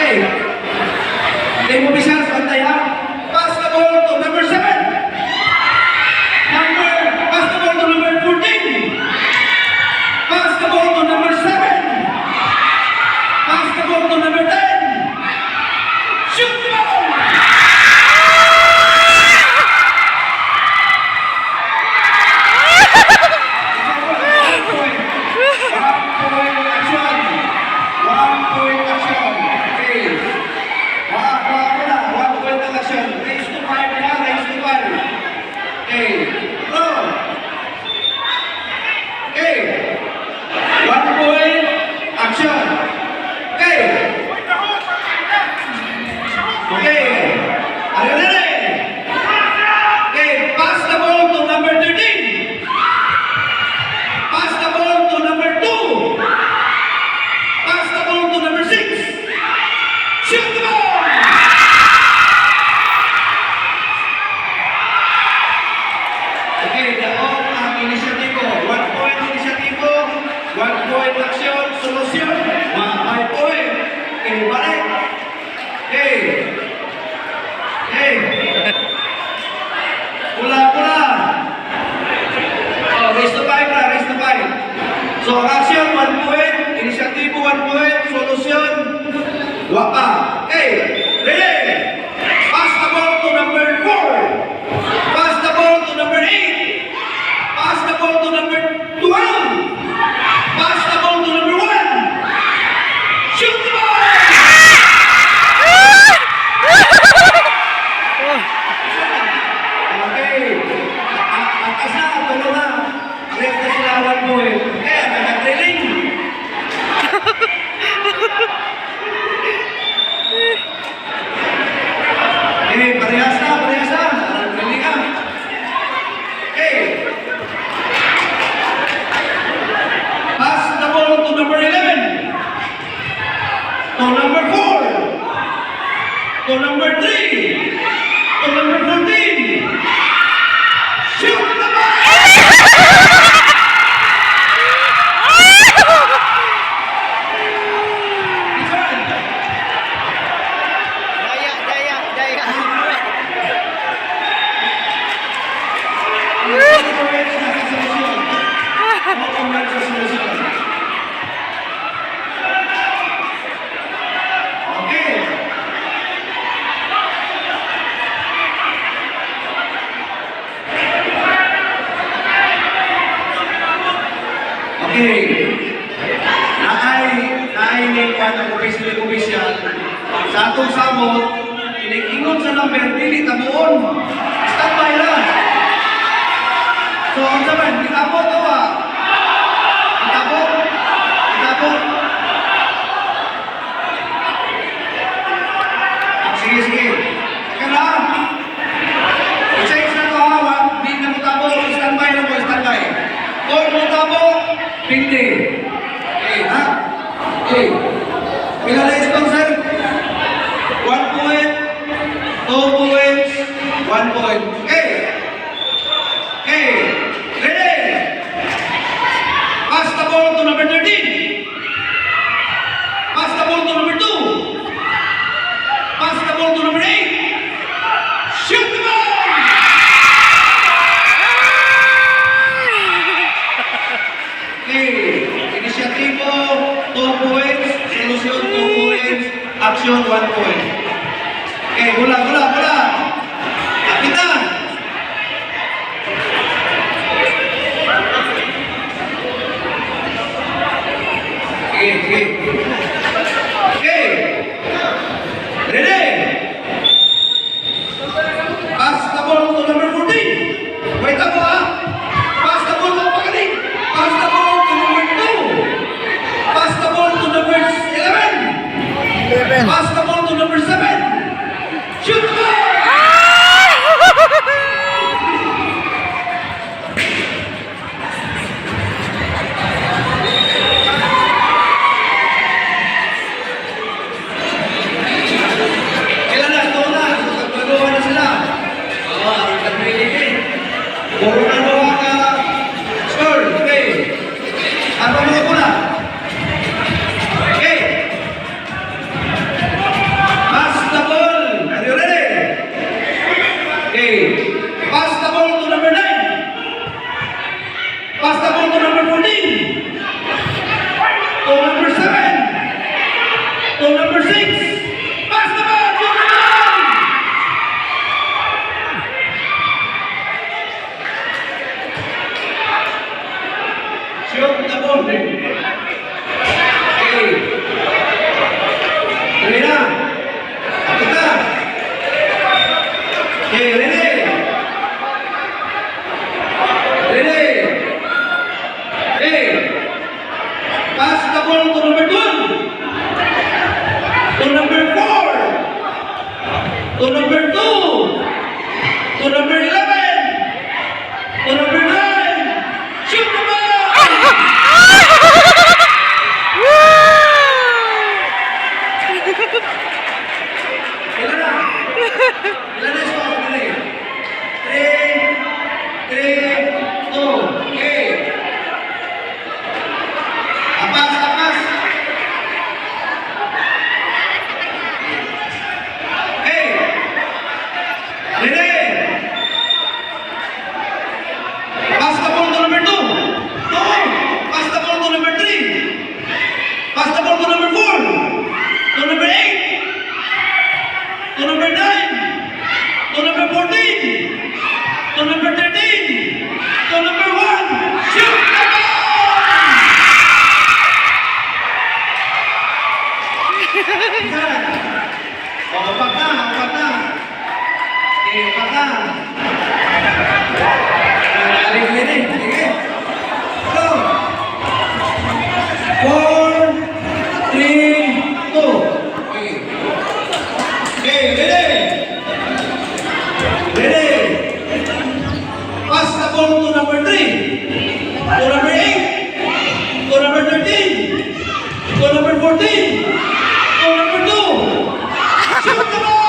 Okay. Team officials, bantay ha. Pass the ball to number 7. Pass the ball to number 14. Pass the ball to number 7. Pass the ball to number 10. Shoot the ball! So, action, 1 point. Inisyatibo, 1 point. Solusyon, wapa. Okay, ready? Pass the ball to number 4. Pass the ball to number 8. Pass the ball to number 12. Pass the ball to number 1. Shoot the ball! Okay. Atas na, tulo na. Left na sila 1 point. Okay, nag-trailing. Okay, parehas na. Nag-trailing ka. Okay. Pass the ball to number 11. To number 4. To number 3. To number 14. Shoot the ball! Okay. Naay ang official. Sa atong samot, iningon sa number, pili tabuon. Standby lang. So, ang saban, itabot o ba? Itabot. Sige. Saka lang. I-change na ito ha. Hindi na mo tabo. Standby lang po, standby. Kung mo tabo, hindi. Okay, ha? Okay. Pila na sponsor? 1 point, 2 points, 1 point. Okay. Ready? Pass the ball to number 13. Pass the ball to number 2. Pass the ball to number 8. Shoot the ball! Inisyatibo, 2 points. Solusyon, 2 points. Action, 1 point. Okay, bola. Kapitan! Okay. Ready? Pass the ball to number 14. Wait up ha. Pass the ball to pagaling. Pass the ball to number 2. Pass the ball to number 11. Pass the ball to number 7. Shoot the ball! To number 2. To number 11. To number 9. Shoot the ball! Ilan na? Ilan na score? Dali. 3, 2, okay. Apas, apas. Hey! Ready? Pass the ball to number 2. No! Pass the ball to number 3. Pass the ball to number 4. To number 8. To number 9. To number 14. To number 13. To number 1. Shoot the ball! Oh, upat na, upat na. Okay, upat na. Galing din eh. Sige. Go. 4, 3, 2. Okay. Okay, ready? Ready? Pass the ball to number 3. To number 8. To number 13. To number 14. To number 2. Shoot the ball!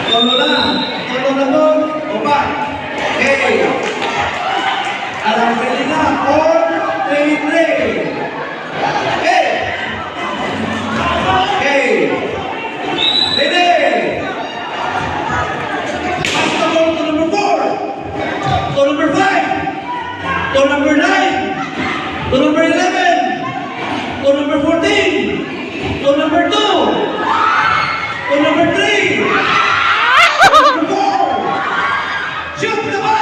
Tolo na mo, opa. Okay. Alam ready na, 4, 3, 3. Okay. Okay. Ready. Pass the ball to number 4. To number 5. To number 9. To number 11. To number 14. To number 2. To number 3. To number 4. Shoot the ball!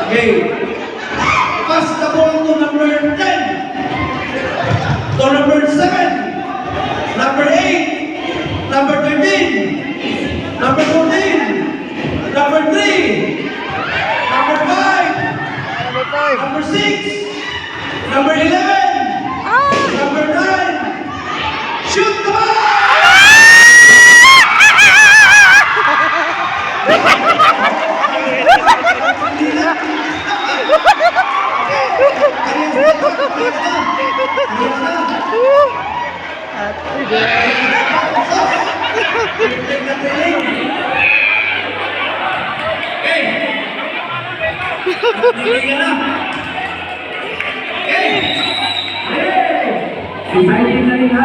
Okay. Pass the ball to number 10. To number 7. Number 8. Number 13. Number 14. Number 3. Number 5. Number 6. Number 11. Number 9. Shoot the ball! Exciting na rin ha.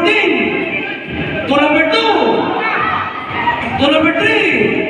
14. To number 2. To number 3.